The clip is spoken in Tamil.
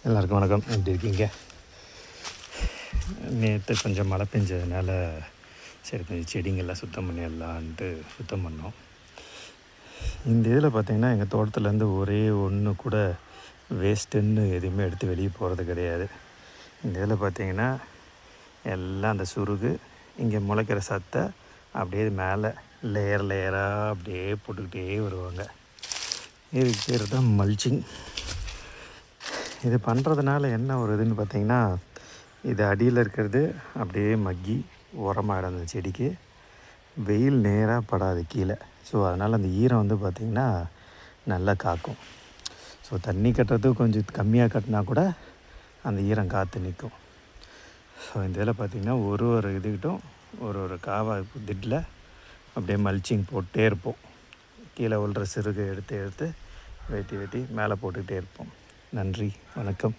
எல்லாருக்கும் வணக்கம். எப்படி இருக்கீங்க? நேற்று கொஞ்சம் மழை பெஞ்சதுனால சரி கொஞ்சம் செடிங்கள்லாம் சுத்தம் பண்ணிடலான்ட்டு சுத்தம் பண்ணோம். இந்த இதில் பார்த்திங்கன்னா எங்கள் தோட்டத்துலேருந்து ஒரே ஒன்று கூட வேஸ்ட்டுன்னு எதுவுமே எடுத்து வெளியே போகிறது கிடையாது. இந்த இதில் பார்த்திங்கன்னா எல்லாம் அந்த சுருகு இங்கே முளைக்கிற சத்தை அப்படியே மேலே லேயராக அப்படியே போட்டுக்கிட்டே வருவாங்க. இதுக்கு பேர் தான் மல்ச்சிங். இது பண்ணுறதுனால என்ன ஒரு இதுன்னு பார்த்திங்கன்னா, இது அடியில் இருக்கிறது அப்படியே மக்கி உரமாகிடும் அந்த செடிக்கு. வெயில் நேராக படாது கீழே. ஸோ அதனால் அந்த ஈரம் வந்து பார்த்திங்கன்னா நல்லா காக்கும். ஸோ தண்ணி கட்டுறது கொஞ்சம் கம்மியாக கட்டினா கூட அந்த ஈரம் காற்று நிற்கும். ஸோ இந்த இதில் பார்த்திங்கன்னா ஒரு இதுக்கிட்டும் ஒரு காவா திட்டில் அப்படியே மல்ச்சிங் போட்டே இருப்போம். கீழே உள்ள சிறுகை எடுத்து வெட்டி மேலே போட்டுக்கிட்டே இருப்போம். நன்றி, வணக்கம்.